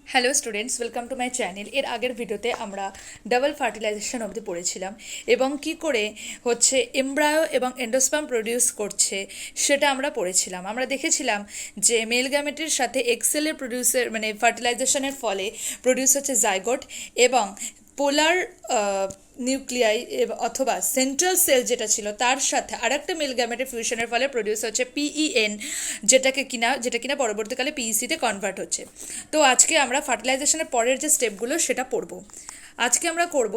Hello students, welcome to my channel. এর আগের ভিডিওতে আমরা ডাবল ফার্টিলাইজেশন অবধি পড়েছিলাম এবং কি করে হচ্ছে এমব্রায়ো এবং এন্ডোস্পার্ম প্রডিউস করছে সেটা আমরা পড়েছিলাম। আমরা দেখেছিলাম যে মেল গ্যামেটের সাথে এক্সেলের প্রডিউসের মানে ফার্টিলাইজেশনের ফলে প্রডিউস হচ্ছে জাইগোট এবং পোলার নিউক্লিয়াই অথবা সেন্ট্রাল সেল যেটা ছিল তার সাথে আরেকটা মেল গ্যামেটের ফিউশনের ফলে প্রডিউস হচ্ছে পিইএন, যেটা কিনা পরবর্তীকালে পিইসিতে কনভার্ট হচ্ছে। তো আজকে আমরা ফার্টিলাইজেশনের পরের যে স্টেপগুলো সেটা পড়ব। আজকে আমরা করব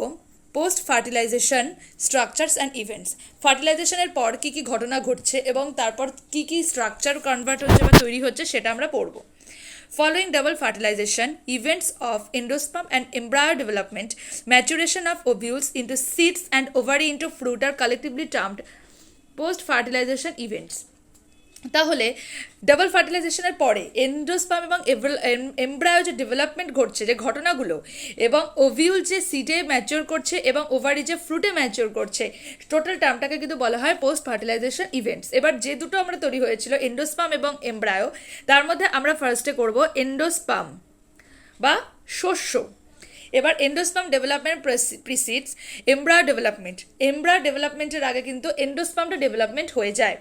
post fertilisation structures and events. ফার্টিলাইজেশনের পর কী কী ঘটনা ঘটছে এবং তারপর কী কী স্ট্রাকচার কনভার্ট হচ্ছে বা তৈরি হচ্ছে সেটা আমরা পড়ব। Following double fertilization, events of endosperm and embryo development, maturation of ovules into seeds and ovary into fruit are collectively termed post-fertilization events. তাহলে ডাবল ফার্টিলাইজেশনের পরে এন্ডোস্পার্ম এবং এমব্রায়ো যে ডেভেলপমেন্ট ঘটছে, যে ঘটনাগুলো, এবং ওভিউল যে সিডে ম্যাচিওর করছে এবং ওভারি যে ফ্রুটে ম্যাচিওর করছে, টোটাল টার্মটাকে কিন্তু বলা হয় পোস্ট ফার্টিলাইজেশন ইভেন্টস। এবার যে দুটো আমরা তৈরি হয়েছিল এন্ডোস্পার্ম এবং এমব্রায়ো, তার মধ্যে আমরা ফার্স্টে করব এন্ডোস্পার্ম বা শস্য। এবার endosperm development precedes embryo development. Embryo ডেভেলপমেন্টের আগে কিন্তু এন্ডোস্পার্মটা ডেভেলপমেন্ট হয়ে যায়।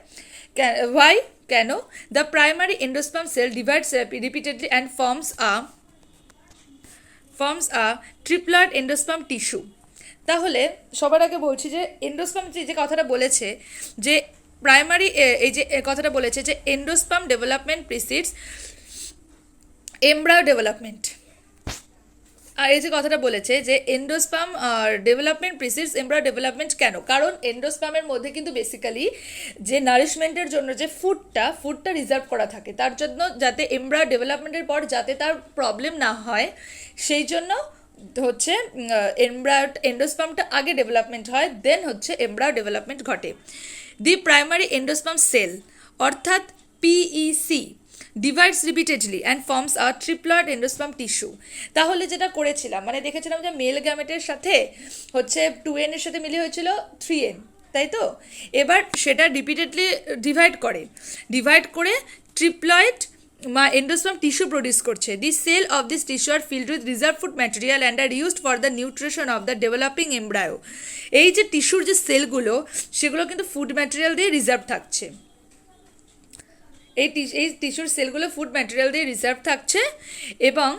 Why? কেন? The primary endosperm cell divides repeatedly and forms a triploid endosperm tissue. তাহলে সবার আগে বলছি যে এন্ডোস্পার্ম যে কথাটা বলেছে, যে প্রাইমারি এই যে কথাটা বলেছে যে endosperm development precedes embryo development. আর এই যে কথাটা বলেছে যে endosperm development precedes embryo development, কেন? কারণ এন্ডোস্পার্মের মধ্যে কিন্তু বেসিক্যালি যে নারিশমেন্টের জন্য যে ফুডটা রিজার্ভ করা থাকে, তার জন্য যাতে এমব্রায়ো ডেভেলপমেন্টের পর যাতে তার প্রবলেম না হয় সেই জন্য হচ্ছে এন্ডোস্পার্মটা আগে ডেভেলপমেন্ট হয়, দেন হচ্ছে এমব্রায়ো ডেভেলপমেন্ট ঘটে। দি প্রাইমারি এন্ডোস্পার্ম সেল অর্থাৎ PEC divides repeatedly and forms a triploid endosperm tissue. তাহলে যেটা করেছিলাম মানে দেখেছিলাম যে মেল গ্যামেটের সাথে হচ্ছে 2n এর সাথে মিলে হয়েছিল 3n, তাই তো? এবার সেটা রিপিটেডলি ডিভাইড করে ট্রিপ্লয়েড endosperm tissue প্রডিউস করছে। The cell of this tissue are filled with reserve food material and are used for the nutrition of the developing embryo. এই যে টিস্যুর যে সেলগুলো, সেগুলো কিন্তু ফুড ম্যাটেরিয়াল দিয়ে রিজার্ভ থাকছে। এই টিস্যুর সেলগুলো ফুড ম্যাটেরিয়াল দিয়ে রিজার্ভ থাকছে এবং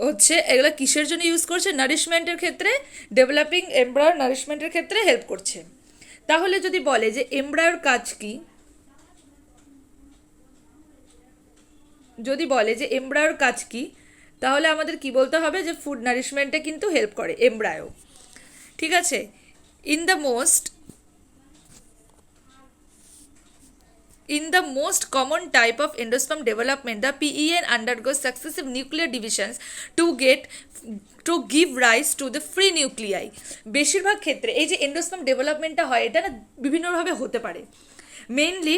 হচ্ছে এগুলো কিসের জন্য ইউজ করছে? নারিশমেন্টের ক্ষেত্রে, ডেভেলপিং এমব্রায়োর নারিশমেন্টের ক্ষেত্রে হেল্প করছে। তাহলে যদি বলে যে এমব্রায়োর কাজ কি, তাহলে আমাদের কি বলতে হবে? যে ফুড নারিশমেন্টে কিন্তু হেল্প করে এমব্রায়ো। ঠিক আছে? In the most common type of endosperm development, the PEN undergoes successive nuclear divisions to give rise to the free nuclei. বেশিরভাগ ক্ষেত্রে এই যে এন্ডোস্পার্ম ডেভেলপমেন্টটা হয়, এটা না বিভিন্নভাবে হতে পারে। মেইনলি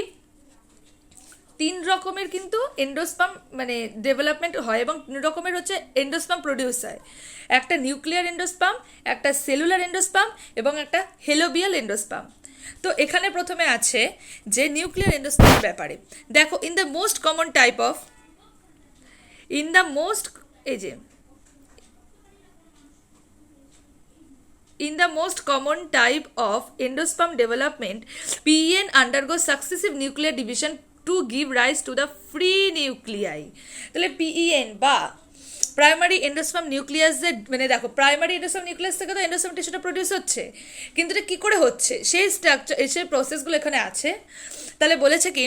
3 রকমের কিন্তু এন্ডোস্পার্ম মানে ডেভেলপমেন্ট হয় এবং 3 রকমের হচ্ছে এন্ডোস্পার্ম প্রডিউস হয়। একটা নিউক্লিয়ার এন্ডোস্পার্ম, একটা সেলুলার এন্ডোস্পার্ম এবং একটা হেলোবিয়াল এন্ডোস্পার্ম। তো এখানে প্রথমে আছে যে নিউক্লিয়ার এন্ডোস্পার্মের ব্যাপারে দেখো, in the most common type of endosperm development, PEN undergoes successive nuclear division to give rise to the free nuclei. তাহলে PEN বা প্রাইমারি এন্ডোস্পার্ম নিউক্লিয়াসের মানে দেখো, প্রাইমারি এন্ডোস্পার্ম নিউক্লিয়াস থেকে তো এন্ডোস্পার্ম টিস্যুটা প্রডিউস হচ্ছে, কিন্তু এটা কী করে হচ্ছে সেই স্ট্রাকচার, সেই প্রসেসগুলো এখানে আছে। তাহলে বলেছে কি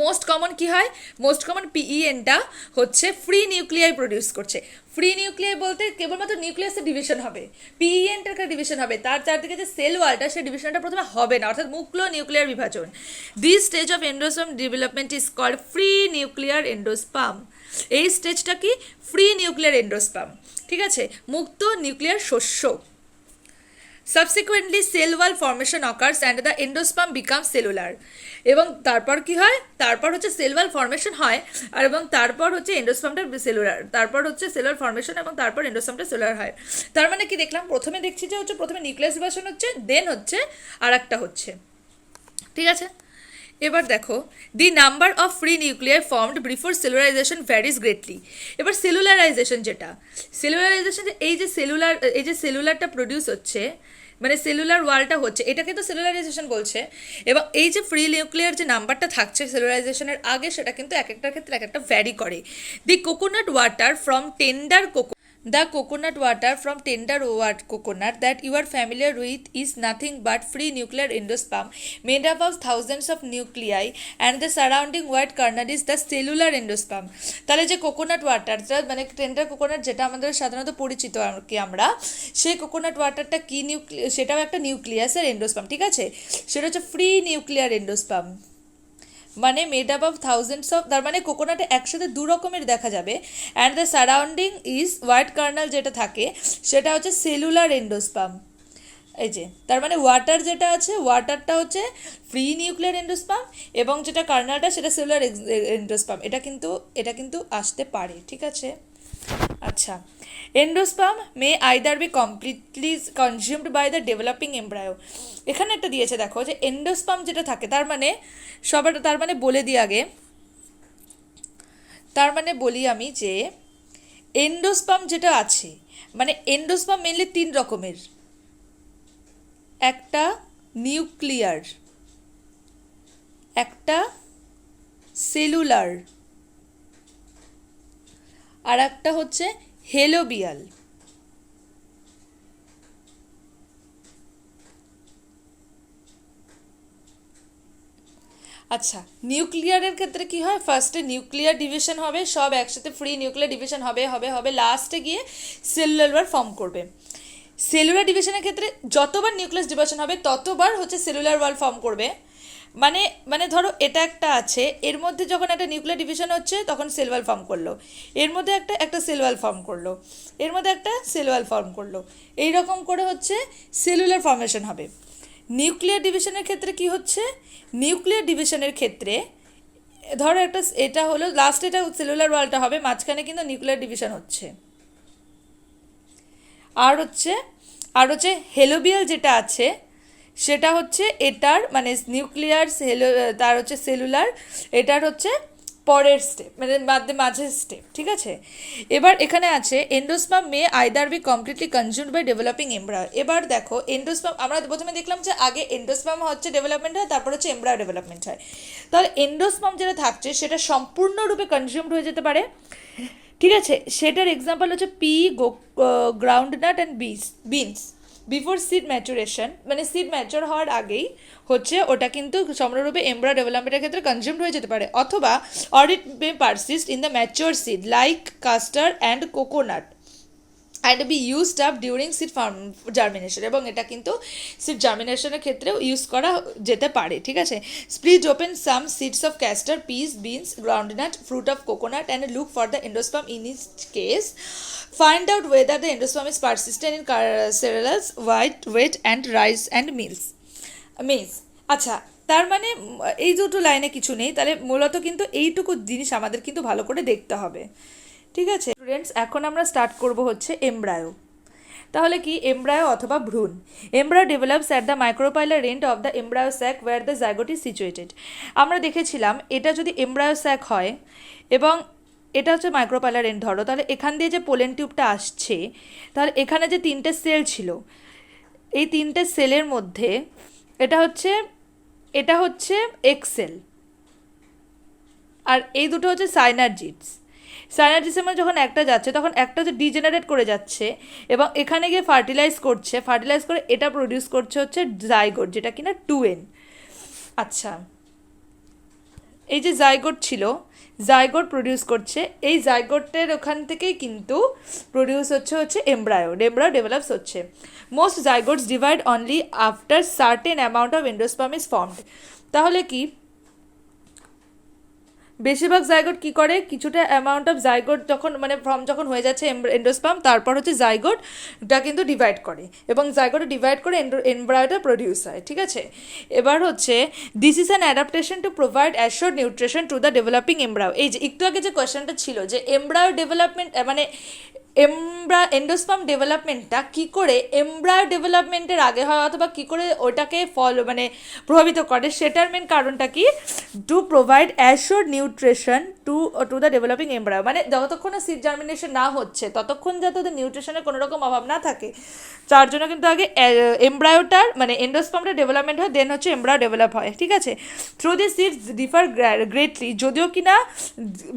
মোস্ট কমন কি হয়? মোস্ট কমন পিইএনটা হচ্ছে ফ্রি নিউক্লিয়াই প্রডিউস করছে। ফ্রি নিউক্লিয়াই বলতে কেবলমাত্র নিউক্লিয়াসের ডিভিশন হবে, পিইএনটার একটা ডিভিশন হবে, তার চারদিকে যে সেল ওয়ালটা সেই ডিভিশনটা প্রথমে হবে না, অর্থাৎ মুক্লো নিউক্লিয়ার বিভাজন। This stage of endosperm development is called free nuclear endosperm. এই স্টেজটা কি? Free nuclear endosperm. ঠিক আছে? মুক্ত নিউক্লিয়ার শস্য। Subsequently, cell wall formation occurs and the endosperm becomes cellular. এবং তারপর কি হয়? তারপর হচ্ছে সেল ওয়াল ফর্মেশন হয় আর এবং তারপর হচ্ছে এন্ডোস্পার্মটা সেলুলার, তারপর হচ্ছে সেলুলার ফর্মেশন এবং তারপর এন্ডোস্পার্মটা সেলুলার হয়। তার মানে কি দেখলাম? প্রথমে দেখছি যে হচ্ছে প্রথমে নিউক্লিয়াস বিভাজন হচ্ছে, দেন হচ্ছে আর একটা হচ্ছে। ঠিক আছে? এবার দেখো, the number of free nuclear formed before cellularisation varies greatly. এবার সেলুলারাইজেশন এই যে সেলুলারটা প্রডিউস হচ্ছে, মানে সেলুলার ওয়ালটা হচ্ছে, এটাকে তো সেলুলারাইজেশন বলছে। এবং এই যে ফ্রি নিউক্লিয়ার যে নাম্বারটা থাকছে সেলুলারাইজেশনের আগে, সেটা কিন্তু এক একটার ক্ষেত্রে এক একটা ভ্যারি করে। The coconut water from tender The coconut water from tender coconut that you are familiar with is nothing but free nuclear endosperm made up of thousands of nuclei and the surrounding white kernel is the cellular endosperm. তাহলে যে coconut ওয়াটারটা মানে tender coconut যেটা আমাদের সাধারণত পরিচিত আর কি আমরা, সেই কোকোনাট ওয়াটারটা কি সেটাও একটা নিউক্লিয়াসের এন্ডোস্পার্ম, ঠিক আছে? সেটা হচ্ছে ফ্রি নিউক্লিয়ার এন্ডোস্পার্ম, মানে made up of thousands of, তার মানে কোকোনাটে একসাথে দু রকমের দেখা যাবে। And the surrounding is white Karnal, যেটা থাকে সেটা হচ্ছে সেলুলার এন্ডোস্পার্ম। এই যে তার মানে ওয়াটার যেটা আছে, ওয়াটারটা হচ্ছে ফ্রি নিউক্লিয়ার এন্ডোস্পার্ম, এবং যেটা কার্নালটা সেটা সেলুলার এন্ডোস্পার্ম। এটা কিন্তু আসতে পারে, ঠিক আছে? আচ্ছা, endosperm may either be completely consumed by the developing embryo. এখানে একটা দিয়েছে দেখো, যে এন্ডোস্পার্ম যেটা থাকে, তার মানে বলে দিই আগে, তার মানে বলি আমি যে এন্ডোস্পার্ম যেটা আছে, মানে এন্ডোস্পার্ম মেনলি তিন রকমের, একটা নিউক্লিয়ার, একটা সেলুলার, আর একটা হচ্ছে হেলোবিয়াল। আচ্ছা, নিউক্লিয়ারের ক্ষেত্রে কি হয়, ফার্স্টে নিউক্লিয়ার ডিভিশন হবে, সব একসাথে ফ্রি নিউক্লিয়ার ডিভিশন হবে লাস্টে গিয়ে সেলুলার ফর্ম করবে। সেলুলার ডিভিশনের ক্ষেত্রে যতবার নিউক্লিয়াস ডিভিশন হবে ততবার হচ্ছে সেলুলার ওয়াল ফর্ম করবে। মানে ধরো এটা একটা আছে, এর মধ্যে যখন একটা নিউক্লিয়ার ডিভিশন হচ্ছে তখন সেল ওয়াল ফর্ম করলো, এর মধ্যে একটা সেল ওয়াল ফর্ম করলো, এর মধ্যে একটা সেল ওয়াল ফর্ম করলো, এইরকম করে হচ্ছে সেলুলার ফর্মেশন হবে। নিউক্লিয়ার ডিভিশনের ক্ষেত্রে কি হচ্ছে, নিউক্লিয়ার ডিভিশনের ক্ষেত্রে ধরো এটা হলো লাস্ট, এটা সেলুলার ওয়ালটা হবে, মাঝখানে কিন্তু নিউক্লিয়ার ডিভিশন হচ্ছে। আর হচ্ছে হেলোবিয়াল যেটা আছে, সেটা হচ্ছে এটার মানে নিউক্লিয়ার তার হচ্ছে সেলুলার, এটার হচ্ছে পরের স্টেপ, মানে মাঝের স্টেপ, ঠিক আছে? এবার এখানে আছে endosperm may either be completely consumed by developing embryo. এবার দেখো এন্ডোস্পার্ম, আমরা প্রথমে দেখলাম যে আগে এন্ডোস্পার্ম হচ্ছে ডেভেলপমেন্ট হয়, তারপর হচ্ছে এমব্রায়ো ডেভেলপমেন্ট হয়। তাহলে এন্ডোস্পার্ম যেটা থাকছে সেটা সম্পূর্ণরূপে কনজিউমড হয়ে যেতে পারে, ঠিক আছে? সেটার এক্সাম্পল হচ্ছে groundnut and beans before seed maturation, মানে সিড ম্যাচুর হওয়ার আগেই হচ্ছে ওটা কিন্তু সম্পূর্ণরূপে এমব্রায়ো ডেভেলপমেন্টের ক্ষেত্রে কনজিউমড হয়ে যেতে পারে, অথবা or it May persist in the mature seed like custard and coconut and be used up during seed germination, এবং এটা কিন্তু সিড জার্মিনেশনের ক্ষেত্রেও ইউজ করা যেতে পারে, ঠিক আছে? Split open some seeds of castor, peas, beans, groundnut, fruit of coconut and look for the endosperm in each case, find out whether the endosperm is persistent in cereals, wheat and rice and maize. আচ্ছা, তার মানে এই দুটো লাইনে কিছু নেই, তাহলে মূলত কিন্তু এইটুকু জিনিস আমাদের কিন্তু ভালো করে দেখতে হবে, ঠিক আছে স্টুডেন্টস? এখন আমরা স্টার্ট করব হচ্ছে এমব্রায়ো। তাহলে কি এমব্রায়ো অথবা ভ্রূণ? Embryo develops at the micropylar end of the embryo sac where the zygote is situated. আমরা দেখেছিলাম এটা যদি এমব্রায়ো স্যাক হয় এবং এটা হচ্ছে মাইক্রোপাইলার এন্ড ধরো, তাহলে এখান দিয়ে যে পোলেন টিউবটা আসছে, তাহলে এখানে যে তিনটে সেল ছিল, এই তিনটে সেলের মধ্যে এটা হচ্ছে এক্সেল, আর এই দুটো হচ্ছে সাইনার্জিসের মধ্যে যখন একটা যাচ্ছে তখন একটা হচ্ছে ডিজেনারেট করে যাচ্ছে এবং এখানে গিয়ে ফার্টিলাইজ করে এটা প্রডিউস করছে হচ্ছে জাইগোট, যেটা কিনা 2n। আচ্ছা, এই যে জাইগোট প্রডিউস করছে, এই জাইগোটের ওখান থেকেই কিন্তু প্রডিউস হচ্ছে এমব্রায়ো ডেভেলপস হচ্ছে। Most zygotes divide only after certain amount of endosperm is formed. তাহলে কি বেশিরভাগ জাইগোট কি করে, কিছুটা অ্যামাউন্ট অফ জাইগোট যখন হয়ে যাচ্ছে এন্ডোস্পার্ম, তারপর হচ্ছে জাইগোটটা কিন্তু ডিভাইড করে এবং জাইগোটে ডিভাইড করে এমব্রায়োটা প্রডিউস হয়, ঠিক আছে? এবার হচ্ছে this is an adaptation to provide assured nutrition to the developing embryo. এই যে একটু আগে যে কোয়েশ্চেনটা ছিল যে এমব্রায়ো ডেভেলপমেন্ট মানে এন্ডোস্পার্ম ডেভেলপমেন্টটা কী করে এমব্রায়ো ডেভেলপমেন্টের আগে হয় অথবা কী করে ওটাকে প্রভাবিত করে, সেটার মেন কারণটা কি, to provide assured nutrition to the developing embryo, মানে যতক্ষণ না সিড জার্মিনেশন না হচ্ছে ততক্ষণ যাতে ওদের নিউট্রিশনের কোনো রকম অভাব না থাকে, তার জন্য কিন্তু আগে এমব্রায়োটার মানে এন্ডোস্পার্মটা ডেভেলপমেন্ট হয়, দেন হচ্ছে এমব্রায়ো ডেভেলপ হয়, ঠিক আছে। Through this seeds differ greatly, যদিও কিনা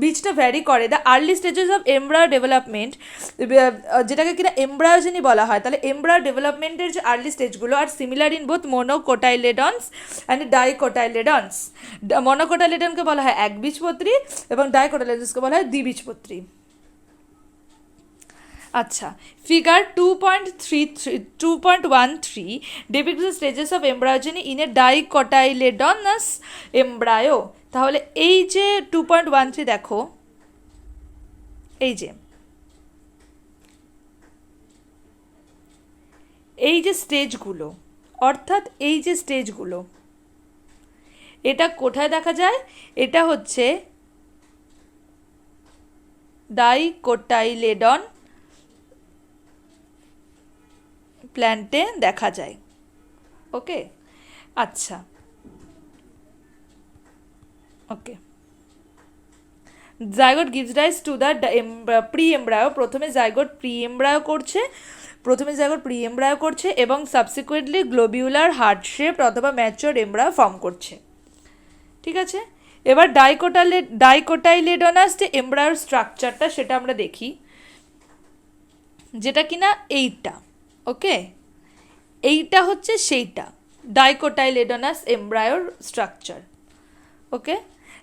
বীজটা ভ্যারি করে, the early stages of embryo development, যেটাকে কিনা এমব্রায়োজেনি বলা হয়, তাহলে এমব্রায়ো ডেভেলপমেন্টের যে আর্লি স্টেজগুলো are similar in both monocotyledons and dicotyledons. মোনোকোটাইলেডনকে বলা হয় একবীজপত্রী এবং ডাইকোটাইলেডনসকে বলা হয় দ্বিবীজপত্রী। আচ্ছা, figure 2.13 depicts the stages of embryogeny in a dicotyledonous embryo। তাহলে এই যে 2.13 দেখো, এই যে স্টেজগুলো, অর্থাৎ এই যে স্টেজগুলো, এটা কোথায় দেখা যায়, এটা হচ্ছে ডাইকোটাইলেডন প্ল্যান্টে দেখা যায়। ওকে, আচ্ছা, okay. Zygote gives rise to the pre embryo, প্রথমে জাইগোট প্রি এমব্রায়ো করছে এবং সাবসিকুয়েন্টলি গ্লোবিউলার হার্ট শেপ অথবা ম্যাচিওর এমব্রায়ো ফর্ম করছে, ঠিক আছে। এবার ডাইকোটাইলেডনাস যে এমব্রায়োর স্ট্রাকচারটা সেটা আমরা দেখি, যেটা কিনা এইটা, ওকে, এইটা হচ্ছে সেইটা ডাইকোটাইলেডনাস এমব্রায়োর স্ট্রাকচার, ওকে।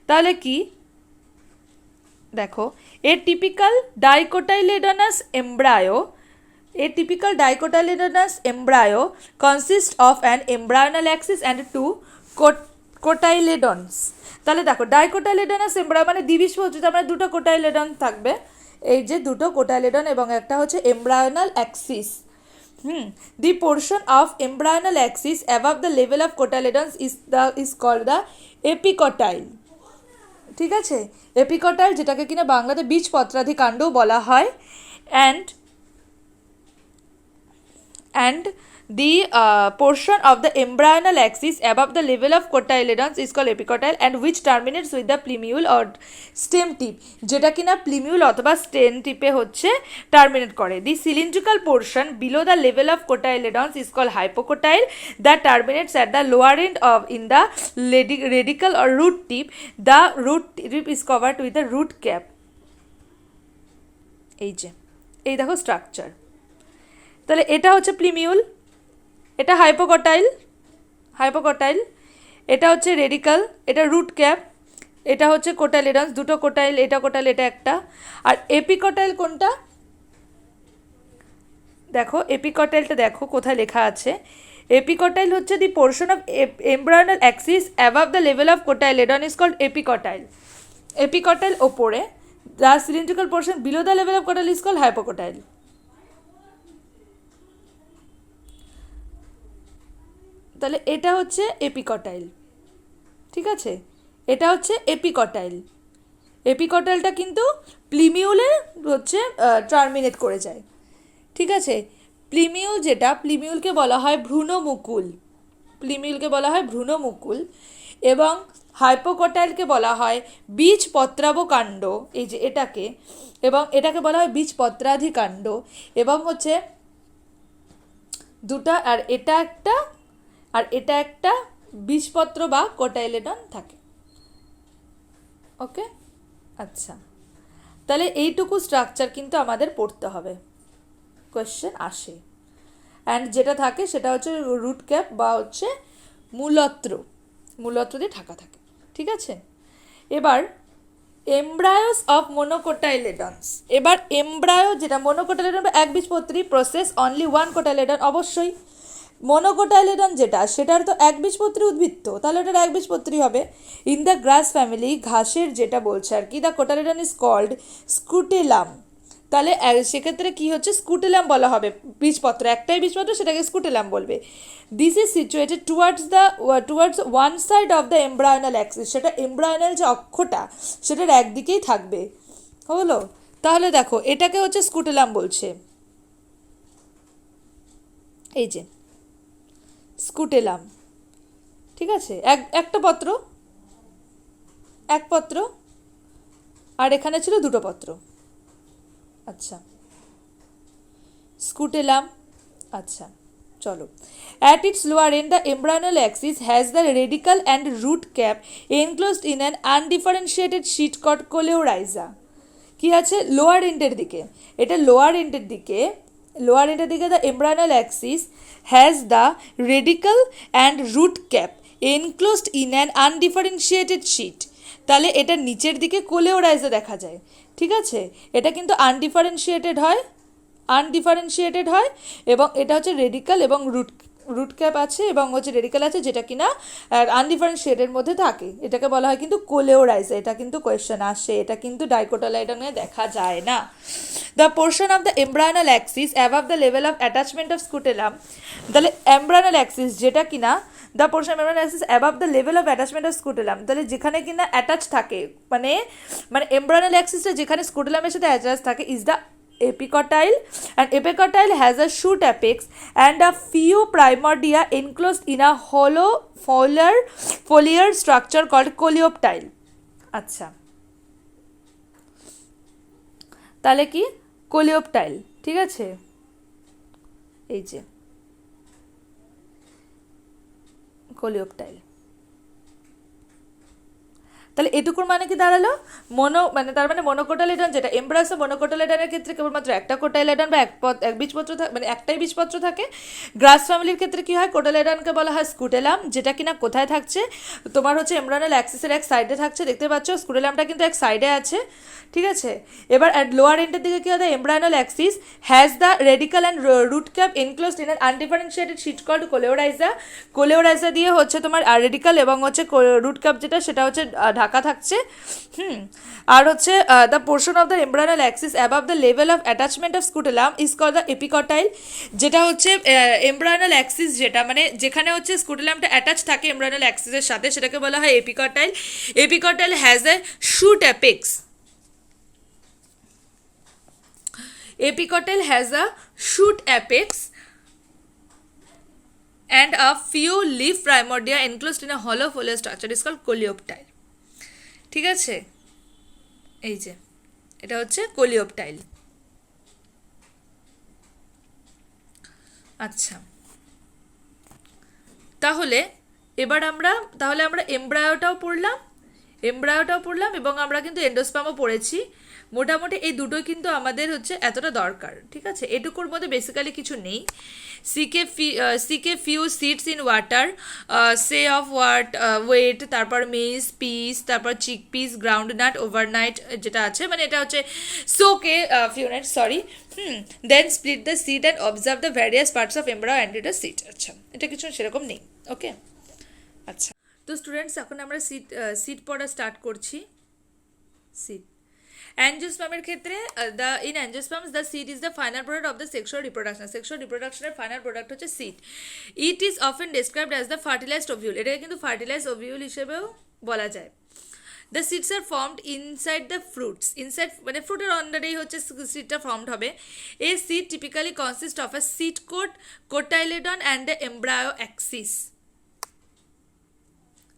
তাহলে কি দেখো, a typical dicotyledonous embryo consists of an embryonal axis and two cotyledons। তাহলে দেখো ডাইকোটাইলেডনাস এমব্রায়ো মানে দ্বিবীজপত্রী, তার মানে দুটো কোটাইলেডন থাকবে, এই যে দুটো কোটাইলেডন এবং একটা হচ্ছে এমব্রায়োনাল Axis. The portion of embryonal axis above the level of cotyledons is called the epicotyle, ঠিক আছে। এপিকটাইল, যেটাকে কিনা বাংলাতে বীজপত্রাধিকাণ্ডও বলা হয়, and the portion of the embryonal axis above the level of cotyledons is called epicotyle and which terminates with the plumule or stem tip, যেটা কিনা প্লিমিউল অথবা স্টেম টিপে হচ্ছে টার্মিনেট করে। The cylindrical portion below the level of cotyledons is called hypocotyle that terminates at the lower end of in the radical or root tip. The root tip is covered with a root cap। এই দেখো structure, তাহলে এটা হচ্ছে প্লিমিউল, এটা হাইপোকটাইল, এটা হচ্ছে radical, এটা root cap, এটা হচ্ছে কোটাইলেডন্স, দুটো কোটাইল, এটা কোটাইল, এটা একটা। আর এপিকটাইল কোনটা দেখো, এপিকটাইলটা দেখো কোথায় লেখা আছে, এপিকটাইল হচ্ছে the portion of embryonal axis above the level of cotyledon is called epicotyl. Epicotyl ওপরে, the cylindrical portion below the level of cotyl is called hypocotyl. তাহলে এটা হচ্ছে এপিকটাইল, ঠিক আছে, এটা হচ্ছে এপিকটাইলটা কিন্তু প্লিমিউলে হচ্ছে টার্মিনেট করে যায়, ঠিক আছে। প্লিমিউলকে বলা হয় ভ্রূণমুকুল, এবং হাইপোকটাইলকে বলা হয় বীজপত্রাবকাণ্ড, এই যে এটাকে, এবং এটাকে বলা হয় বীজপত্রাধিকাণ্ড, এবং হচ্ছে দুটা, আর এটা একটা বীজপত্র বা কোটাইলেডন থাকে, ওকে। আচ্ছা, তাহলে এইটুকু স্ট্রাকচার কিন্তু আমাদের পড়তে হবে, কোয়েশ্চেন আসে। অ্যান্ড যেটা থাকে সেটা হচ্ছে রুট ক্যাপ বা হচ্ছে মূলত্র দিয়ে ঢাকা থাকে, ঠিক আছে। এবার এমব্রায়োস অফ মোনোকোটাইলেডনস, এবার এমব্রায়ো যেটা মোনোকোটাইলেডন বা একবীজপত্রী, প্রসেস অনলি ওয়ান কোটাইলেডন, অবশ্যই মোনোকোটাইলেডন যেটা সেটার তো একবীজপত্রী উদ্ভিদ, তাহলে ওটার একবীজপত্রী হবে। ইন দ্য গ্রাস ফ্যামিলি, ঘাসের যেটা বলছে আর কি, the cotyledon is called scutellum, তাহলে সেক্ষেত্রে কি হচ্ছে, স্কুটেলাম বলা হবে, বীজপত্র একটাই বীজপত্র, সেটাকে স্কুটেলাম বলবে। This is situated towards one side of the embryonal Axis, সেটা এমব্রায়োনাল যে অক্ষটা সেটার একদিকেই থাকবে, হলো। তাহলে দেখো এটাকে হচ্ছে স্কুটেলাম বলছে, এই যে স্কুটেলাম, ঠিক আছে, একটা পত্র, এক পত্র, আর এখানে ছিল দুটো পত্র। আচ্ছা, স্কুটেলাম। আচ্ছা, চলো। At its lower end, the embryonal axis has the radical and root cap enclosed in an undifferentiated sheet called coleorhiza. কি আছে লোয়ার এন্ডের দিকে, এটা লোয়ার এন্ডের দিকে, লোয়ার এন্ডের দিকে the embryonal axis has the radical and root cap enclosed in an undifferentiated sheet. তাহলে এটা নিচের দিকে কোলেওরাইজে দেখা যায়, ঠিক আছে, এটা কিন্তু আনডিফারেন্সিয়েটেড হয়, আনডিফারেন্সিয়েটেড হয়, এবং এটা হচ্ছে রেডিকাল এবং রুট ক্যাপ আছে এবং হচ্ছে রেডিকাল আছে, যেটা কিনা আনডিফারেন্সিয়েটেড মধ্যে থাকে, এটাকে বলা হয় কিন্তু কোলেওরাইজা। এটা কিন্তু কোয়েশ্চেন আসে, এটা কিন্তু ডাইকোটালাইডনে দেখা যায় না। The portion of the embryonal axis above the level of attachment of scutellum, তাহলে এমব্রায়োনাল অ্যাক্সিস যেটা কিনা the portion of embryonal axis above the level of attachment of scutellum, তাহলে যেখানে কিনা অ্যাটাচ থাকে, মানে এমব্রায়োনাল অ্যাক্সিসটা যেখানে স্কুটেলামের সাথে অ্যাটাচ থাকে is the epicotyle, and epicotyle has a shoot apex and a few primordia enclosed in a hollow foliar structure called coleoptile. আচ্ছা, তাহলে কি কোলিওপটাইল, ঠিক আছে, এই যে কোলিওপটাইল। তাহলে এটুকুর মানে কি দাঁড়ালো, তার মানে মনোকোটালেডন, যেটা এমব্রায়োস মনোকোটালেডনের ক্ষেত্রে কেবলমাত্র একটা কোটাইলেডন বা এক বীজপত্র মানে একটাই বীজপত্র থাকে। গ্রাস ফ্যামিলির ক্ষেত্রে কি হয়, কোটালেডনকে বলা হয় স্কুটেলাম, যেটা কিনা কোথায় থাকছে, তোমার হচ্ছে এমব্রায়োনাল অ্যাক্সিসের এক সাইডে থাকছে, দেখতে পাচ্ছ স্কুটেলামটা কিন্তু এক সাইডে আছে, ঠিক আছে। এবার অ্যাট লোয়ার এন্ডের দিকে কি হয়, embryonal axis has the radical and root cap enclosed in an undifferentiated sheath called coleorhiza. Coleorhiza দিয়ে হচ্ছে তোমার রেডিকাল এবং হচ্ছে রুট ক্যাপ যেটা সেটা হচ্ছে ঢাকা থাকছে। আর হচ্ছে the portion of the embryonal axis above the level of attachment of scutellum is called the epicotyl, যেটা হচ্ছে এমব্রায়োনাল অ্যাক্সিস, যেটা মানে যেখানে হচ্ছে স্কুটেলামটা অ্যাটাচ থাকে এমব্রায়োনাল অ্যাক্সিসের সাথে, সেটাকে বলা হয় epicotyl. Epicotyl has a shoot apex, epicotyl has a shoot apex and a few leaf primordia enclosed in a hollow foliar structure is called coleoptile, ঠিক আছে, এই যে এটা হচ্ছে কোলিওপটাইল। আচ্ছা, তাহলে এবার আমরা এমব্রায়োটাও পড়লাম এবং আমরা কিন্তু এন্ডোস্পামও পড়েছি। মোটামুটি এই দুটোই কিন্তু আমাদের হচ্ছে এতটা দরকার, ঠিক আছে, এটুকুর মধ্যে বেসিক্যালি কিছু নেই। Soak few seeds in water, say of wheat, তারপর মেজ পিস, তারপর chickpeas, ground nut overnight যেটা আছে, মানে এটা হচ্ছে soak few night, sorry, then split the seed and observe the various parts of embryo and it seed. আচ্ছা, এটা কিছু সেরকম নেই, ওকে। আচ্ছা, তো স্টুডেন্টস এখন আমরা সিড পড়া স্টার্ট করছি। সিড অ্যাঞ্জিওস্পার্মের ক্ষেত্রে in angiosperms the seed is the final product of the sexual রিপ্রোডাকশনের ফাইনাল প্রোডাক্ট হচ্ছে seed. It is often described as the fertilised ovule, এটাকে কিন্তু ফার্টিলাইজড ওভিউল হিসেবেও বলা যায়। The seeds are formed inside the fruits, inside মানে ফ্রুটের আন্ডারেই হচ্ছে সিডটা ফর্মড হবে। A seed typically consist of a seed coat, cotyledon and the embryo axis.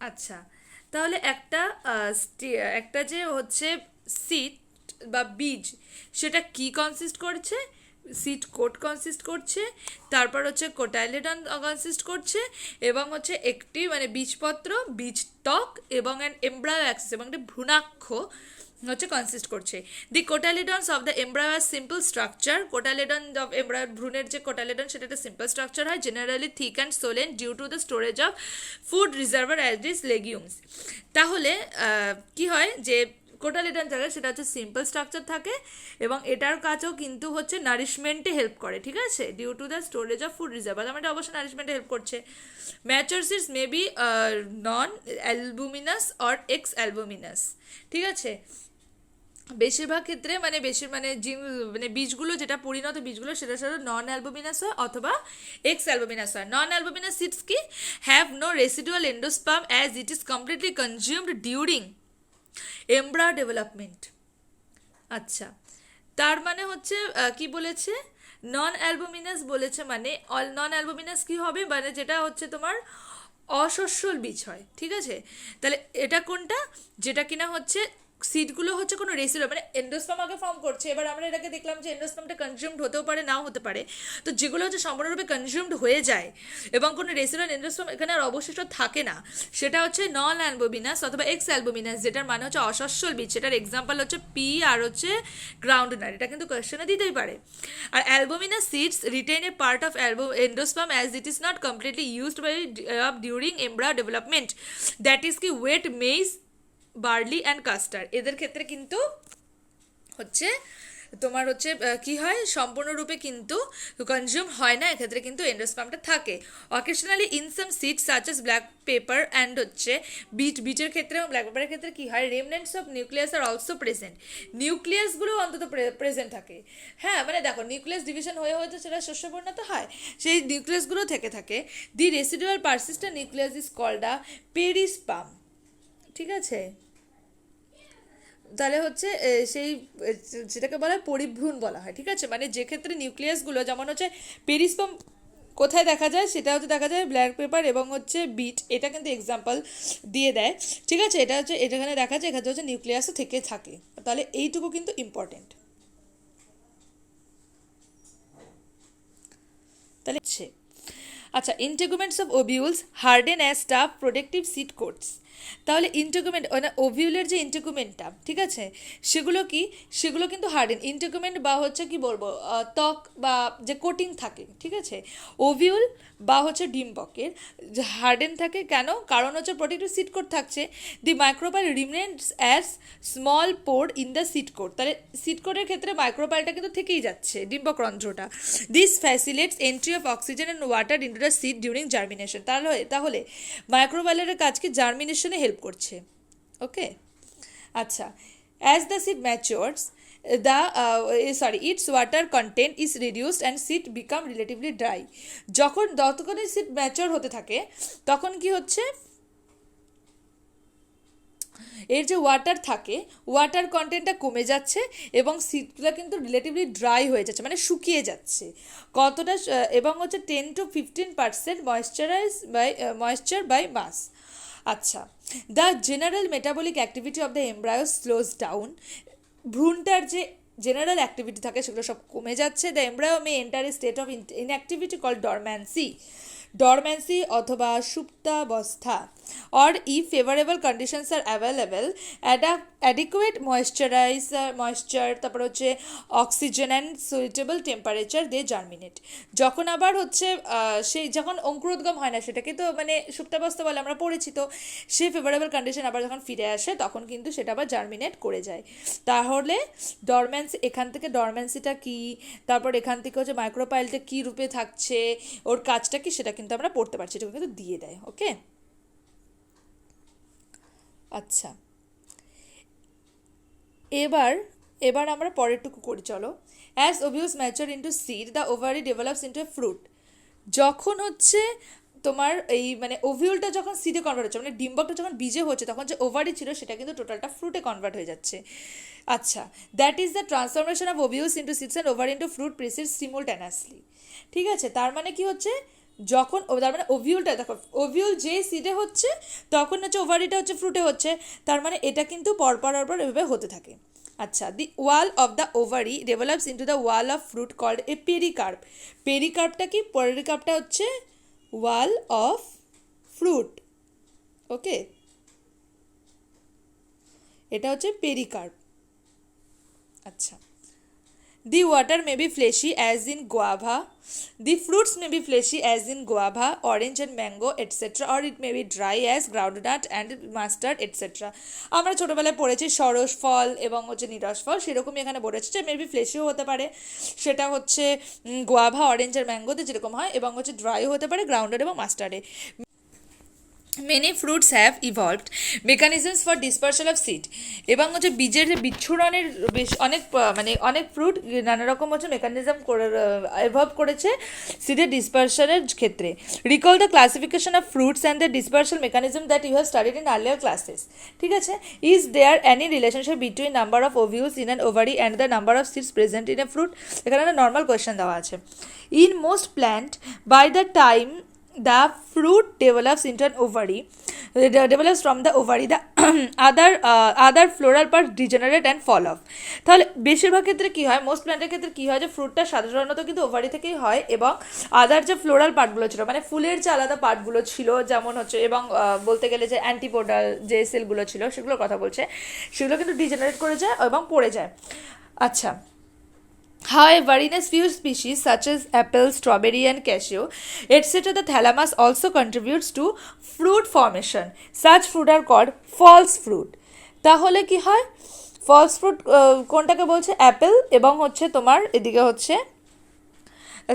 আচ্ছা, তাহলে একটা যে হচ্ছে সিড বা বীজ, সেটা কি কনসিস্ট করছে, সিড কোট কনসিস্ট করছে, তারপর হচ্ছে কোটাইলেডন কনসিস্ট করছে, এবং হচ্ছে একটি মানে বীজপত্র, বীজত্বক এবং অ্যান এমব্রায়ো অ্যাক্সিস এবং একটি ভ্রূণাক্ষ হচ্ছে কনসিস্ট করছে। The cotyledons of the embryo are simple structure, cotyledon of embryo ভ্রূণের যে কোটাইলেডন সেটা একটা সিম্পল স্ট্রাকচার হয়, generally thick and swollen due to the storage of food reservoir as this legumes. তাহলে কি হয় যে কোটালেডন জায়গায় সেটা হচ্ছে সিম্পল স্ট্রাকচার থাকে এবং এটার কাজও কিন্তু হচ্ছে নারিশমেন্টে হেল্প করে, ঠিক আছে, due to the storage of food reserve, মানে এটা অবশ্যই নারিশমেন্টে হেল্প করছে। Mature seeds may be non albuminous or ex albuminous, ঠিক আছে, বেশিরভাগ ক্ষেত্রে মানে বীজগুলো যেটা পরিণত বীজগুলো সেটা সাথে নন অ্যালবুমিনাস হয় অথবা এক্স অ্যালবুমিনাস হয়। নন অ্যালবুমিনাস সিডস কি have no residual endosperm as it is completely consumed during embryo development. আচ্ছা, তার মানে হচ্ছে কি বলেছে, নন অ্যালবুমিনাস বলেছে, মানে নন অ্যালবুমিনাস কি হবে, মানে যেটা হচ্ছে তোমার অশস্যল বীজ হয়, ঠিক আছে। তাহলে এটা কোনটা, যেটা কিনা হচ্ছে সিডগুলো হচ্ছে কোনো রেসিডু, মানে এন্ডোস্পার্ম আগে ফর্ম করছে, এবার আমরা এটাকে দেখলাম যে এন্ডোস্পার্মটা কনজিউমড হতেও পারে, নাও হতে পারে। তো যেগুলো হচ্ছে সম্পূর্ণরূপে কনজিউমড হয়ে যায় এবং কোনো রেসিডুয়াল এন্ডোস্পার্ম এখানে আর অবশিষ্ট থাকে না, সেটা হচ্ছে নন অ্যালবুমিনাস অথবা এক্স অ্যালবুমিনাস, যেটার মানে হচ্ছে অসস্যল বীজ। সেটার এক্সাম্পল হচ্ছে পি আর হচ্ছে গ্রাউন্ডনাট, এটা কিন্তু কোয়েশ্চেনে দিতেই পারে। আর albuminous seeds retain a part of endosperm as it is not completely used by during embryo development, that is কি wheat, maize, barley and castor. এদের ক্ষেত্রে কিন্তু হচ্ছে তোমার হচ্ছে কি হয়, সম্পূর্ণরূপে কিন্তু কনজিউম হয় না, এক্ষেত্রে কিন্তু এন্ডোস্পার্মটা থাকে। Occasionally in some seeds such as black pepper and হচ্ছে বিটের ক্ষেত্রে এবং ব্ল্যাক পেপারের ক্ষেত্রে কি হয়, remnants of nucleus are also present, নিউক্লিয়াসগুলো অন্তত প্রেজেন্ট থাকে। হ্যাঁ, মানে দেখো নিউক্লিয়াস ডিভিশন হয়ে হয়তো সেটা শস্য পরিণত হয়, সেই নিউক্লিয়াসগুলো থেকে থাকে। The residual persistent nucleus is called a perisperm, ঠিক আছে। তাহলে হচ্ছে সেই যেটাকে বলা হয় পরিভ্রূণ বলা হয়, ঠিক আছে, মানে যে ক্ষেত্রে নিউক্লিয়াসগুলো যেমন হচ্ছে পেরিস্পাম কোথায় দেখা যায়, সেটা হচ্ছে দেখা যায় ব্ল্যাক পেপার এবং হচ্ছে বিট, এটা কিন্তু এক্সাম্পল দিয়ে দেয়, ঠিক আছে। এটা হচ্ছে এখানে দেখা যায়, এখানে হচ্ছে নিউক্লিয়াসও থেকে থাকে, তাহলে এইটুকু কিন্তু ইম্পর্টেন্ট। তাহলে আচ্ছা, integuments of ovules harden as tough protective seed coats. তাহলে ইন্টিগুমেন্ট মানে ওভিউলের যে ইন্টিগুমেন্টটা, ঠিক আছে, সেগুলো কি, সেগুলো কিন্তু হার্ডেন ইন্টিগুমেন্ট বা হচ্ছে কি বলবো ত্বক বা যে কোটিং থাকে, ঠিক আছে, ওভিউল বা হচ্ছে ডিম্বকের হার্ডেন থাকে কেন, কারণ হচ্ছে প্রোটেক্টিভ সিড কোট থাকছে। The micropyle remains as small pore in the seed coat, তাহলে সিড কোটের ক্ষেত্রে মাইক্রোবাইলটা কিন্তু থেকেই যাচ্ছে, ডিম্বকরন্ধ্রটা। This facilitates entry of oxygen and water into the seed during germination, তাহলে মাইক্রোবাইলের কাজ কি, জার্মিনেশনে হেল্প করছে, ওকে। আচ্ছা, as the seed matures its water content is reduced and seed become relatively dry. যতক্ষণই সিড ম্যাচিওর হতে থাকে তখন কি হচ্ছে, এর যে ওয়াটার থাকে, ওয়াটার কন্টেন্টটা কমে যাচ্ছে এবং সিডগুলো কিন্তু রিলেটিভলি ড্রাই হয়ে যাচ্ছে, মানে শুকিয়ে যাচ্ছে কতটা, এবং হচ্ছে 10-15% ময়েশ্চার বাই মাস। আচ্ছা, the general metabolic activity of the embryo slows down, ভ্রূণটার যে জেনারেল অ্যাক্টিভিটি থাকে সেগুলো সব কমে যাচ্ছে। The embryo may enter a state of inactivity called dormancy অথবা সুপ্তাবস্থা, or if favorable conditions are available, adequate moisture, তারপর হচ্ছে অক্সিজেন অ্যান্ড সুইটেবল টেম্পারেচার দিয়ে জার্মিনেট। যখন আবার হচ্ছে সেই যখন অঙ্কুরোদ্গম হয় না, সেটাকে তো মানে সুপ্তাবস্থা বলে আমরা পড়েছি, তো সেই ফেভারেবল কন্ডিশন আবার যখন ফিরে আসে তখন কিন্তু সেটা আবার জার্মিনেট করে যায়। তাহলে ডরম্যান্সি, এখান থেকে ডরম্যান্সিটা কি, তারপর এখান থেকে হচ্ছে মাইক্রোপাইলটা কী রূপে থাকছে, ওর কাজটা কি, সেটা কিন্তু আমরা পড়তে পারছি, এটা কিন্তু দিয়ে দেয়, ওকে। আচ্ছা, এবার আমরা পরেরটুকু করি, চলো। As ovules mature into seed, the ovary develops into a fruit. যখন হচ্ছে তোমার এই মানে ওভিউলটা যখন সিডে কনভার্ট হচ্ছে, মানে ডিম্বকটা যখন বীজে হচ্ছে, তখন যে ওভারি ছিল সেটা কিন্তু টোটালটা ফ্রুটে কনভার্ট হয়ে যাচ্ছে। আচ্ছা, that is the transformation of ovules into seeds and ovary into fruit precedes simultaneously, ঠিক আছে। তার মানে কি হচ্ছে, যখন তার মানে ওভিউলটা দেখো, ওভিউল যে সিডে হচ্ছে তখন হচ্ছে ওভারিটা হচ্ছে ফ্রুটে হচ্ছে, তার মানে এটা কিন্তু পরপর এভাবে হতে থাকে। আচ্ছা, the wall of the ovary develops into the wall of fruit called a pericarp. পেরিকার্পটা কি, পেরিকার্পটা হচ্ছে ওয়াল অফ ফ্রুট, ওকে, এটা হচ্ছে পেরিকার্প। আচ্ছা, the water may be fleshy as in guava, the fruits may be fleshy as in guava, orange and mango etc, or it may be dry as groundnut and mustard etc। আমরা ছোটোবেলায় পড়েছি সরস ফল এবং হচ্ছে নিরস ফল, সেরকমই এখানে বলেছে যে মেবি ফ্লেশিও হতে পারে, সেটা হচ্ছে গোয়াভা, অরেঞ্জ আর ম্যাঙ্গোতে যেরকম হয়, এবং হচ্ছে ড্রাইও হতে পারে গ্রাউন্ডার এবং মাস্টার্ডে। Many fruits have evolved mechanisms for dispersal of seed, এবং হচ্ছে বীজের যে বিচ্ছুরণের বেশ অনেক ফ্রুট নানা রকম হচ্ছে মেকানিজম করে ইভলভ করেছে সিডের ডিসপারশনের ক্ষেত্রে। Recall the classification of fruits and the dispersal mechanism that you have studied in earlier classes. ঠিক আছে, is there any relationship between number of ovules in an ovary and the number of seeds present in a fruit? এখানে একটা normal question দেওয়া আছে। In most plant by the time the fruit develops into an ovary, develops from the ovary, the other floral parts degenerate and fall off. তাহলে বেশিরভাগ ক্ষেত্রে কী হয়, most প্ল্যান্টের ক্ষেত্রে কী হয় যে ফ্রুটটা সাধারণত কিন্তু ওভারি থেকেই হয়, এবং আদার যে ফ্লোরাল পার্টগুলো ছিল মানে ফুলের যে আলাদা পার্টগুলো ছিল যেমন হচ্ছে, এবং বলতে গেলে যে অ্যান্টিপোডাল যে সেলগুলো ছিল সেগুলোর কথা বলছে, সেগুলো কিন্তু ডিজেনারেট করে যায় এবং পড়ে যায়। আচ্ছা, however, in a few species such as apple, strawberry and cashew, etc., the thalamus also contributes to fruit formation. Such fruit are called false fruit. তাহলে কি হয়, ফলস ফ্রুট কোনটাকে বলছে? অ্যাপেল এবং হচ্ছে তোমার এদিকে হচ্ছে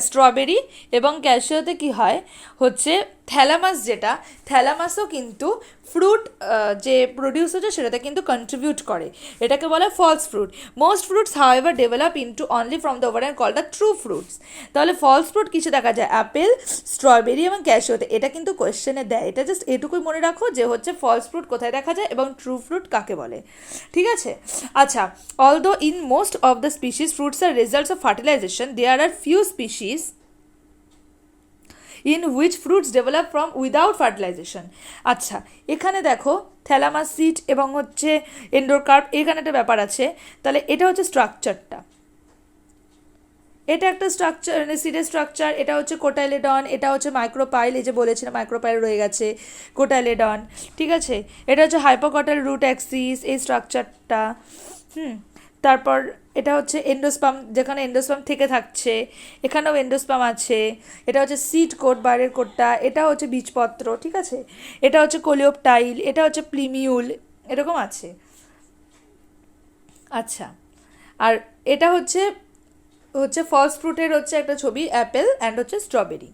স্ট্রবেরি, এবং ক্যাশিওতে কি হয় হচ্ছে থ্যালামাস, যেটা থ্যালামাসও কিন্তু ফ্রুট যে প্রডিউস হচ্ছে সেটাতে কিন্তু কন্ট্রিবিউট করে, এটাকে বলে false fruit. Most fruits however develop into only from the over and call the true fruits. তাহলে ফলস ফ্রুট কিছু দেখা যায় অ্যাপেল, স্ট্রবেরি এবং ক্যাশিওতে, এটা কিন্তু কোয়েশ্চেনে দেয়, এটা জাস্ট এটুকুই মনে রাখো যে হচ্ছে ফলস ফ্রুট কোথায় দেখা যায় এবং ট্রু ফ্রুট কাকে বলে। ঠিক আছে, আচ্ছা, although in most of the species fruits are results of fertilization, there are few species in which fruits develop from without fertilization. আচ্ছা, এখানে দেখো থ্যালামাস সিড এবং হচ্ছে এন্ডোকার্প, এখানে একটা ব্যাপার আছে। তাহলে এটা হচ্ছে স্ট্রাকচারটা, এটা একটা স্ট্রাকচার, সিডের স্ট্রাকচার। এটা হচ্ছে কোটাইলেডন, এটা হচ্ছে মাইক্রোপাইল, এই যে বলেছিলাম মাইক্রোপাইল রয়ে গেছে, কোটাইলেডন। ঠিক আছে, এটা হচ্ছে হাইপোকটাল রুট অ্যাক্সিস, এই স্ট্রাকচারটা। তারপর এটা হচ্ছে এন্ডোস্পাম, যেখানে এন্ডোস্পাম থেকে থাকছে, এখানেও এন্ডোস্পাম আছে। এটা হচ্ছে সিড কোট, বাইরের কোটটা, এটা হচ্ছে বীজপত্র। ঠিক আছে, এটা হচ্ছে কোলিওপটাইল, এটা হচ্ছে প্লিমিউল, এরকম আছে। আচ্ছা, আর এটা হচ্ছে হচ্ছে ফলস ফ্রুটের হচ্ছে একটা ছবি, অ্যাপেল অ্যান্ড হচ্ছে স্ট্রবেরি।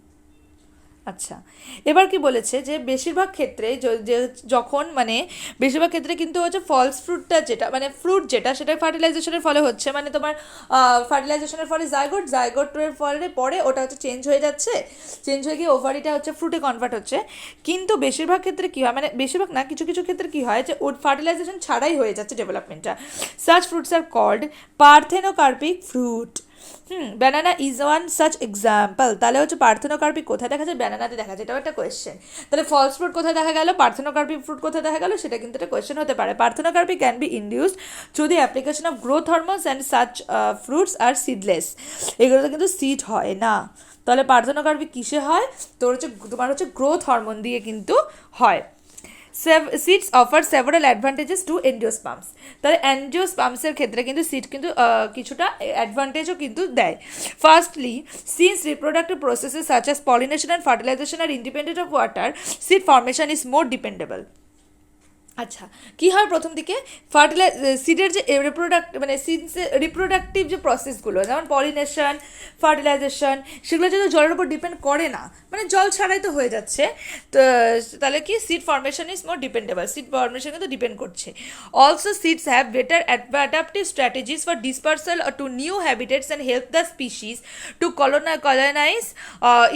আচ্ছা, এবার কি বলেছে যে বেশিরভাগ ক্ষেত্রে যখন মানে বেশিরভাগ ক্ষেত্রে কিন্তু হচ্ছে ফলস ফ্রুটটা যেটা মানে ফ্রুট যেটা সেটা ফার্টিলাইজেশনের ফলে হচ্ছে, মানে তোমার ফার্টিলাইজেশনের ফলে জাইগোটের ফলে পরে ওটা হচ্ছে চেঞ্জ হয়ে যাচ্ছে, চেঞ্জ হয়ে গিয়ে ওভারিটা হচ্ছে ফ্রুটে কনভার্ট হচ্ছে। কিন্তু বেশিরভাগ ক্ষেত্রে কী হয়, মানে বেশিরভাগ না, কিছু কিছু ক্ষেত্রে কী হয় যে ফার্টিলাইজেশন ছাড়াই হয়ে যাচ্ছে ডেভেলপমেন্টটা। Such fruits are called parthenocarpic fruit. Banana is one such example. তাহলে হচ্ছে পার্থেনোকার্পিক কোথায় দেখা যায়? ব্যানানাতে দেখা যায়, এটাও একটা কোয়েশ্চেন। তাহলে ফলস ফ্রুট কোথায় দেখা গেল, পার্থেনোকার্পিক ফ্রুট কোথায় দেখা গেল, সেটা কিন্তু একটা কোয়েশ্চেন হতে পারে। Parthenocarpic can be induced through the application of growth hormones and such fruits are seedless. এগুলোতে কিন্তু সিড হয় না। তাহলে পার্থেনোকার্পিক কিসে হয়? তোমার হচ্ছে গ্রোথ হরমোন দিয়ে কিন্তু হয়। Seeds offer several advantages to angiosperms. তাহলে অ্যান্ডিওস্পার্মসের ক্ষেত্রে কিন্তু সিড কিন্তু কিছুটা অ্যাডভান্টেজও কিন্তু দেয়। Firstly, since reproductive processes such as pollination and fertilization are independent of water, seed formation is more dependable. আচ্ছা, কী হয় প্রথম দিকে সিডের যে রিপ্রোডাক্টিভ যে প্রসেসগুলো, যেমন পলিনেশন, ফার্টিলাইজেশন, সেগুলো যদি জলের উপর ডিপেন্ড করে না, মানে জল ছাড়াই তো হয়ে যাচ্ছে, তো তাহলে কি seed formation is more dependable, seed formation কিন্তু ডিপেন্ড করছে। Also seeds have better adaptive strategies for dispersal to new habitats and help the species to colonize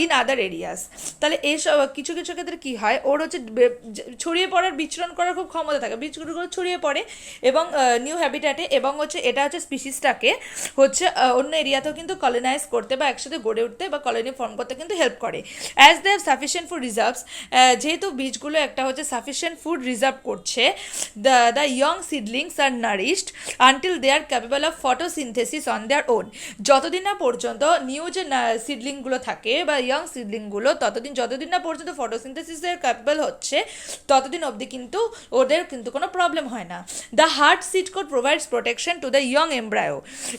in other areas. তাহলে এইসব কিছু কিছু ক্ষেত্রে কী হয়, ওর হচ্ছে ছড়িয়ে পড়ার বিচরণ করার খুব ক্ষমতা থাকে, বীজগুলো ছড়িয়ে পড়ে এবং নিউ হ্যাবিট্যাটে, এবং হচ্ছে এটা হচ্ছে স্পিসিসটাকে হচ্ছে অন্য এরিয়াতেও কিন্তু কলোনাইজ করতে বা একসাথে গড়ে উঠতে বা কলোনি ফর্ম করতে কিন্তু হেল্প করে। As they have sufficient food reserves, যেহেতু বীজগুলো একটা হচ্ছে সাফিসিয়েন্ট ফুড রিজার্ভ করছে, the young seedlings are nourished until they are capable of photosynthesis on their own. যতদিন না পর্যন্ত নিউ যে সিডলিংগুলো থাকে বা ইয়ং সিডলিংগুলো যতদিন না পর্যন্ত ফটোসিনথেসিসের ক্যাপেবল হচ্ছে, ততদিন অবধি কিন্তু ওদের কিন্তু কোনো প্রবলেম হয় না। The hard seed coat provides protection to the young embryo,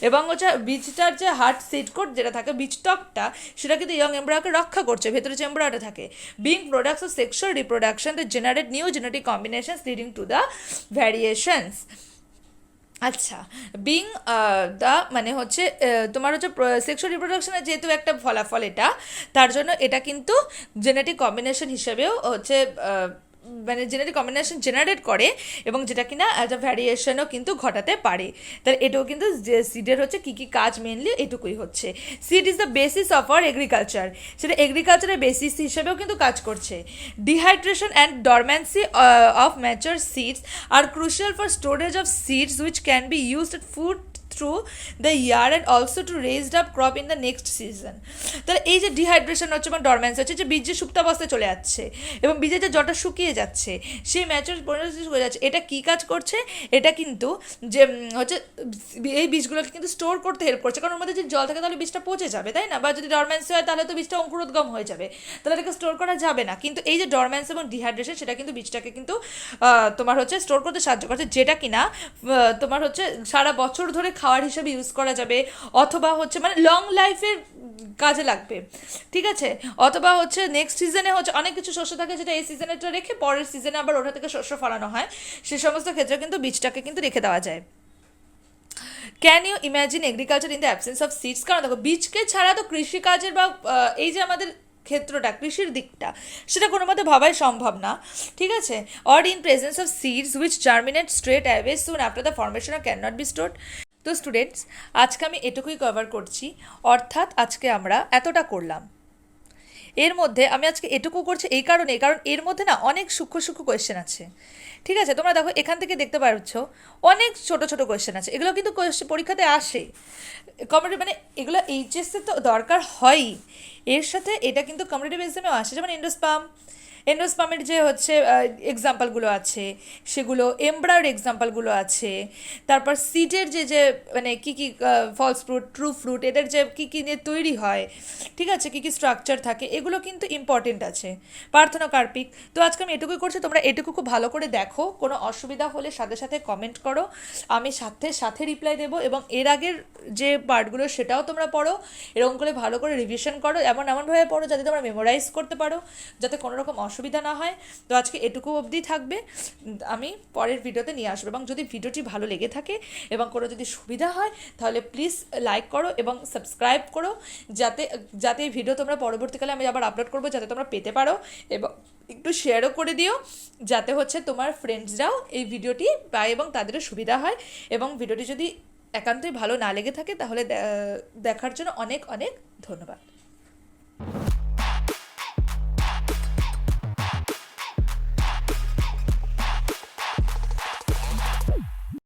এবং হচ্ছে বীজটার যে হার্ড সিড কোট যেটা থাকে, বীজটকটা, সেটা কিন্তু ইয়ং এমব্রায়োকে রক্ষা করছে, ভেতরে যে এমব্রায়োটা থাকে। Being products of sexual reproduction the generate new genetic combinations leading to the variations. আচ্ছা, বিং দ্য মানে হচ্ছে তোমার হচ্ছে সেক্সুয়াল রিপ্রোডাকশনের যেহেতু একটা ফলাফল এটা, তার জন্য এটা কিন্তু জেনেটিক কম্বিনেশন হিসেবেও হচ্ছে মানে জেনেটিক কম্বিনেশন জেনারেট করে এবং যেটা কিনা অ্যাজ আ ভ্যারিয়েশনও কিন্তু ঘটাতে পারে। তাহলে এটাও কিন্তু যে সিডের হচ্ছে কী কী কাজ মেনলি এটুকুই হচ্ছে। Seed is the basis of our agriculture, সেটা এগ্রিকালচারের বেসিস হিসেবেও কিন্তু কাজ করছে। Dehydration and dormancy of mature seeds are crucial for storage of seeds which can be used as food through the year and also to raised up crop in the next season। তাহলে এই যে dehydration হচ্ছে এবং ডরম্যান্সি হচ্ছে, যে বীজ যে সুপ্তাবস্থায় চলে যাচ্ছে এবং বীজের যে জলটা শুকিয়ে যাচ্ছে, সেই ম্যাচুর পরিণতি হয়ে যাচ্ছে, এটা কী কাজ করছে? এটা কিন্তু যে হচ্ছে এই বীজগুলোকে কিন্তু স্টোর করতে হেল্প করছে, কারণ ওর মধ্যে যদি জল থাকে তাহলে বীজটা পচে যাবে, তাই না? বা যদি ডরম্যান্সি হয় তাহলে তো বীজটা অঙ্কুরোদ্গম হয়ে যাবে, তাহলে এটাকে স্টোর করা যাবে না। কিন্তু এই যে ডরম্যান্সি এবং ডিহাইড্রেশন সেটা কিন্তু বীজটাকে কিন্তু তোমার হচ্ছে স্টোর করতে সাহায্য করছে, যেটা কিনা তোমার হচ্ছে সারা বছর ধরে খাওয়ার হিসেবে ইউজ করা যাবে, অথবা হচ্ছে মানে লং লাইফের কাজে লাগবে, ঠিক আছে? অথবা হচ্ছে নেক্সট সিজনে হচ্ছে অনেক কিছু শস্য থাকে যেটা এই সিজনেটা রেখে পরের সিজনে আবার ওটা থেকে শস্য ফলানো হয়, সে সমস্ত ক্ষেত্রে কিন্তু বীজটাকে কিন্তু রেখে দেওয়া যায়। Can you imagine agriculture in the absence of seeds? কারণ দেখো, বীজকে ছাড়া তো কৃষিকাজের বা এই যে আমাদের ক্ষেত্রটা কৃষির দিকটা সেটা কোনো মতে ভাবাই সম্ভব না, ঠিক আছে? Or in presence of seeds which germinate straight away soon after the formation of can not be stored. তো স্টুডেন্টস, আজকে আমি এটুকুই কভার করছি, অর্থাৎ আজকে আমরা এতটা করলাম। এর মধ্যে আমি আজকে এটুকু করছি এই কারণে, কারণ এর মধ্যে না অনেক সূক্ষ্ম সূক্ষ্ম কোয়েশ্চেন আছে, ঠিক আছে? তোমরা দেখো এখান থেকে দেখতে পাচ্ছ অনেক ছোট ছোট কোয়েশ্চেন আছে, এগুলো কিন্তু পরীক্ষাতে আসে কম্পিটিটিভ, মানে এগুলো এইচএসে তো দরকার হয়ই, এর সাথে এটা কিন্তু কম্পিটিটিভ এক্সামেও আসে। যেমন এন্ডোস্পামের যে হচ্ছে এক্সাম্পলগুলো আছে সেগুলো, এমব্রায়োর এক্সাম্পলগুলো আছে, তারপর সিডের যে যে মানে কী কী ফলস ফ্রুট, ট্রু ফ্রুট, এদের যে কী কী নিয়ে তৈরি হয়, ঠিক আছে, কী কী স্ট্রাকচার থাকে, এগুলো কিন্তু ইম্পর্টেন্ট আছে। পার্থেনোকার্পিক। তো আজকে আমি এটুকুই করছি, তোমরা এটুকু খুব ভালো করে দেখো, কোনো অসুবিধা হলে সাথে সাথে কমেন্ট করো, আমি সাথে সাথে রিপ্লাই দেবো, এবং এর আগের যে পার্টগুলো সেটাও তোমরা পড়ো, এরকম করে ভালো করে রিভিশন করো, এমনভাবে পড়ো যাতে তোমরা মেমোরাইজ করতে পারো, যাতে কোনো রকম অসুবিধা না হয়। তো আজকে এটুকু অবধি থাকবে, আমি পরের ভিডিওতে নিয়ে আসবো, এবং যদি ভিডিওটি ভালো লেগে থাকে এবং কোনো যদি সুবিধা হয় তাহলে প্লিজ লাইক করো এবং সাবস্ক্রাইব করো, যাতে যাতে এই ভিডিও তোমরা পরবর্তীকালে আমি আবার আপলোড করবো যাতে তোমরা পেতে পারো, এবং একটু শেয়ারও করে দিও যাতে হচ্ছে তোমার ফ্রেন্ডসরাও এই ভিডিওটি পায় এবং তাদেরও সুবিধা হয়। এবং ভিডিওটি যদি একান্তই ভালো না লেগে থাকে তাহলে দেখার জন্য অনেক অনেক ধন্যবাদ।